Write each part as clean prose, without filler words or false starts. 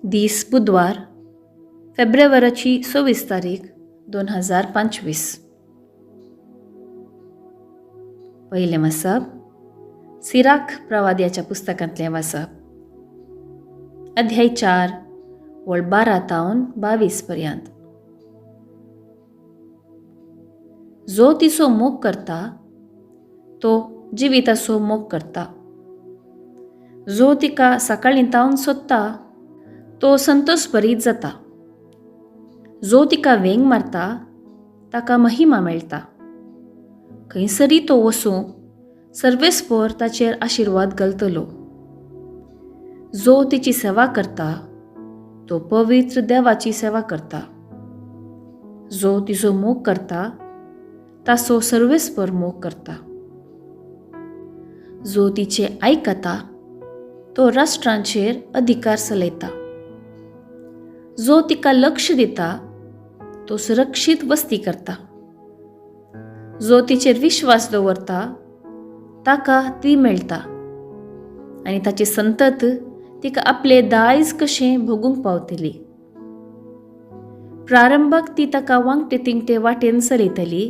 दीस बुधवार फेब्रुवारीची 26 तारीख 2025. पहिले वाचप सिराक प्रवाद्याच्या पुस्तकांतलें वाचप. अध्याय 4 वळ 12 तावन 22 पर्यंत. जो तिचो मोग करता तो जिविताचो मोग करता. जो तिका सकाळीं तावन सोदता तो संतोष भरीत जाता. जो तिका वेंग मारता ताका महिमा मेळटा. खंयसरी तो वसूं सर्वेस्पर ताचेर आशिर्वाद घालतलो. जो तिची सेवा करता तो पवित्र देवाची सेवा करता. जो तिचो मोग करता ताचो सर्वेस्पर मोग करता. जो तिचे आयकता तो राष्ट्रांचेर अधिकार चलयता. जो तिका लक्ष दिता तो सुरक्षीत वस्ती करता. जो तिचेर विश्वास दवरता ताका ती मेळटा आनी ताची संतत तिका आपले दायज कशें भोगूंक पावतली. प्रारंभाक ती ताका वांगटे तिंगटे वाटेन चलयतली.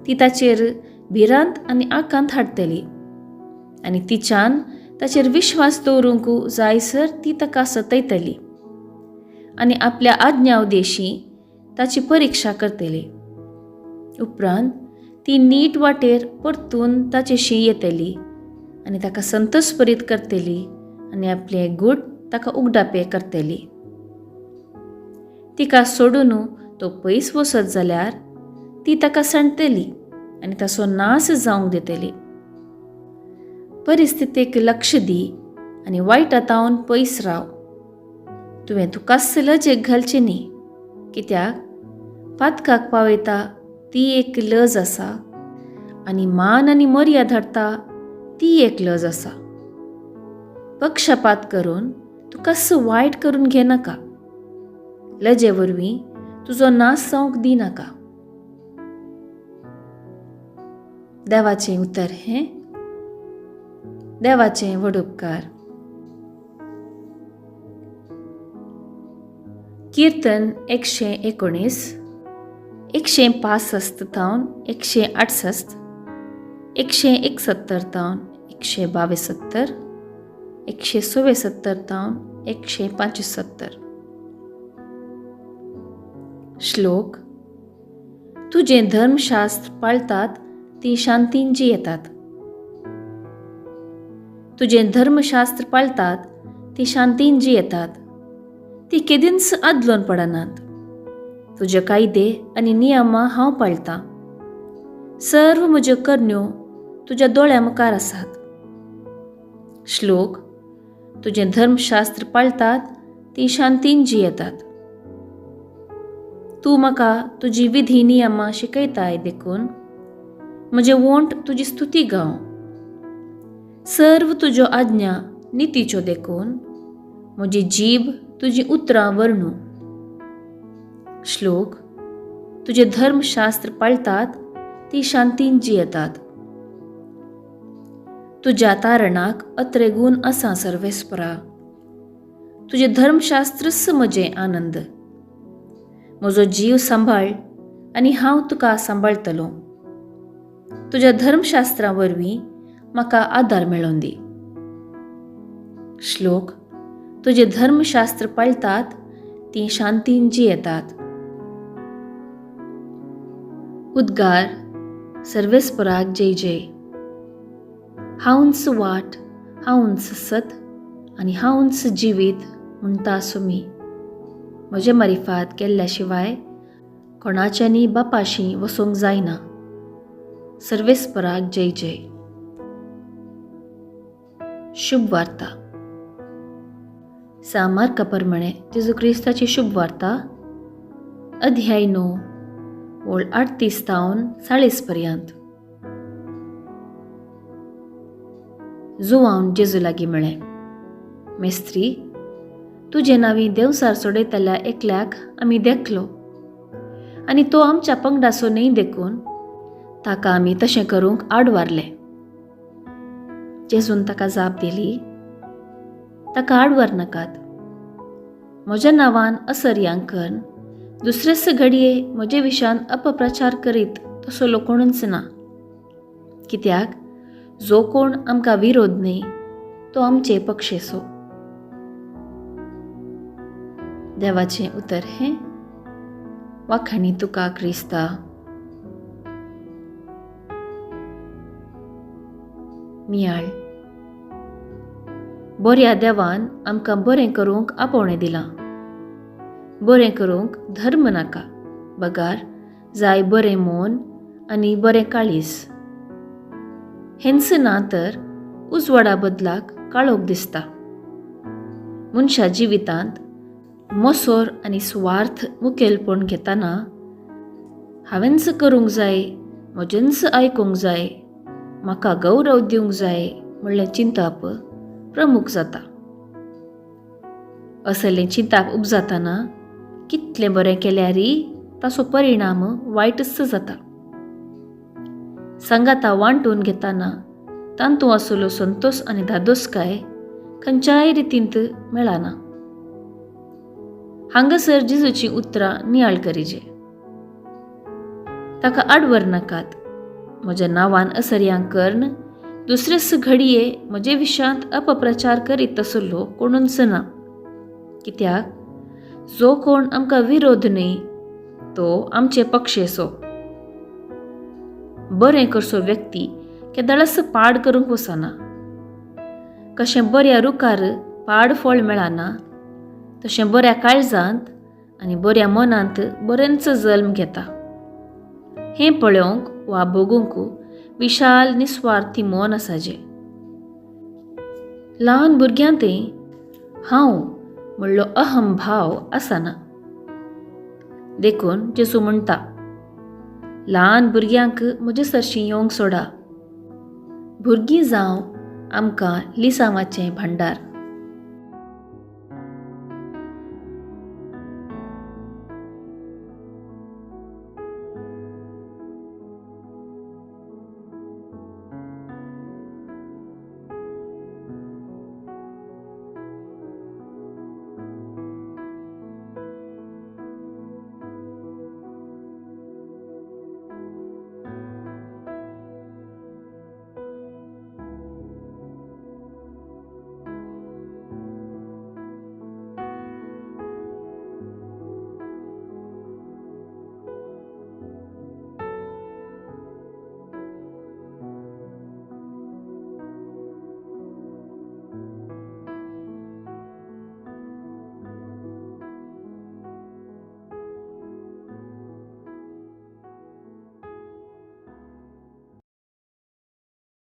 ती ताचेर भिरांत आनी आकांत हाडटली आनी तिच्यान ताचेर विश्वास दवरूंक जायसर ती ताका सतयतली आनी आपल्या आज्ञा उदेशी ताची परिक्षा करतली. उपरांत ती नीट वाटेर परतून ताचेशी येतली आनी ताका संतोषभरीत करतली आनी आपले गूट ताका उगडापे करतली. तिका सोडून तो पयस वसत जाल्यार ती ताका सांडटली आनी ताचो नाश जावंक दितली. परिस्थितीक लक्ष दी आनी वायटातावन पयस राव. तुवें तुकाच लजेक घालचें न्ही, कित्याक पातकाक पावयता ती एक लज आसा आनी मान आनी मर्यादा हाडटा ती एक लज आसा. पक्षपात करून तूं कस वायट करून घेनाका. लजे वरवीं तुजो नाश जावंक दिनाका. देवाचें उतर हें. देवाचें व्हड उपकार. कीर्तन 119, 165 तावन 168, 171 तावन 172, 176 तावन 175. श्लोक. तुजें धर्मशास्त्र पाळतात ती शांतीन जियेतात. तुजें धर्मशास्त्र पाळतात ती शांतीन जियेतात. ती केदींच आदलोन पडनात. तुजे कायदे आनी नियमां हांव पाळटां. सर्व म्हज्यो करण्यो तुज्या दोळ्या मुखार आसात. श्लोक. तुजें धर्मशास्त्र पाळतात ती शांतीन जियेतात. तूं म्हाका तुजी विधी नियमां शिकयताय देखून म्हजे वोंट तुजी स्तुती गावं. सर्व तुज्यो आज्ञा नितीच्यो देखून म्हजी जीब तुजी उतरां वर्णू. श्लोक. तुजे धर्मशास्त्र पाळतात ती शांतीन जियेतात. तुज्या तारणाक अत्रे गूण आसा सर्वेस्परा. तुजे धर्मशास्त्रच म्हजें आनंद. म्हजो जीव सांबाळ आनी हांव तुका सांबाळटलों. तुज्या धर्मशास्त्रां वरवीं म्हाका आदार मेळोवन दी. श्लोक. तुजे धर्मशास्त्र पाळतात ती शांतीन जियेतात. उद्गार. सर्वेस्पराक जय जय. हांवच वाट, हांवच सत आनी हांवच जिवीत म्हणटा सुमी. म्हजे मारिफात केल्ल्या शिवाय कोणाच्यानी बापाशी वचोंक जायना. सर्वेस्पराक जय जय. शुभ वार्ता. सामार्का प्रमाणे जेजू क्रिस्ताची शुभ वार्ता. अध्याय 9 वळ 38 तावन 40 पर्यंत. जुवावन जेजू लागीं म्हळें, मेस्त्री, तुजे नांवी देवसार सोडयतल्या एकल्याक आमी देखलो आनी तो आमच्या पंगडाचो न्हय देखून ताका आमी तशें करूंक आडवारलें. जेजून ताका जाप दिली, ताका आडवार नाकात. म्हज्या नांवान असर्यांक कर्ण दुसरेच घडये म्हजे विशान अपप्रचार करीत तसो कोणूच ना. कित्याक जो कोण आमकां विरोध न्ही तो आमचे पक्षेचो. देवाचें उतर हें. वाखाणी तुका क्रिस्ता. मियाळ. बऱ्या देवान आमकां बरें करूंक आपोवणें दिलां. बरें करूंक धर्म नाका, बगार जाय बरें मोन आनी बरें काळीज. हेंच ना तर उजवाडा बदलाक काळोख दिसता. मनशा जिवितांत मोसोर आनी स्वार्थ मुखेलपण घेतना हांवेंच करूंक जाय, म्हजेंच आयकूंक जाय, म्हाका गौरव दिवंक जाय म्हणलें चिंतप प्रमुख जाता. असलें चिंताक उपजातना कितलें बरें केल्यारय ताचो परिणाम वायटच जाता. सांगाता वांटून घेतना तांतू आसलो संतोष आनी धादोसकाय खंयच्याय रितींत मेळना. हांगासर जेजूची उतरां नियाळ करीजे. ताका आडवर नाकात. म्हज्या नांवान असर्यांक कर्ण दुसरेच घडये म्हजे विशांत अपप्रचार करीत तसलो कोणूच ना. कित्याक जो कोण आमकां विरोध न्ही तो आमचे पक्षेचो. बरें करसो व्यक्ती केदाळस पाड करूंक वचना. कशें बऱ्या रुखार पाड फळ मेळना तशें बऱ्या काळजांत आनी बऱ्या मनांत बरेंच जल्म घेता. हें पळोवंक वा भोगूंक विशाल निस्वार्थी मन आसाजें. ल्हान भुरग्यांतय हांव म्हणलो अहम भाव आसना. देखून जेजू म्हणटा, ल्हान भुरग्यांक म्हजे सरशीं येवंक सोडा. भुरगीं जावं आमकां लिसांवाचें भांडार.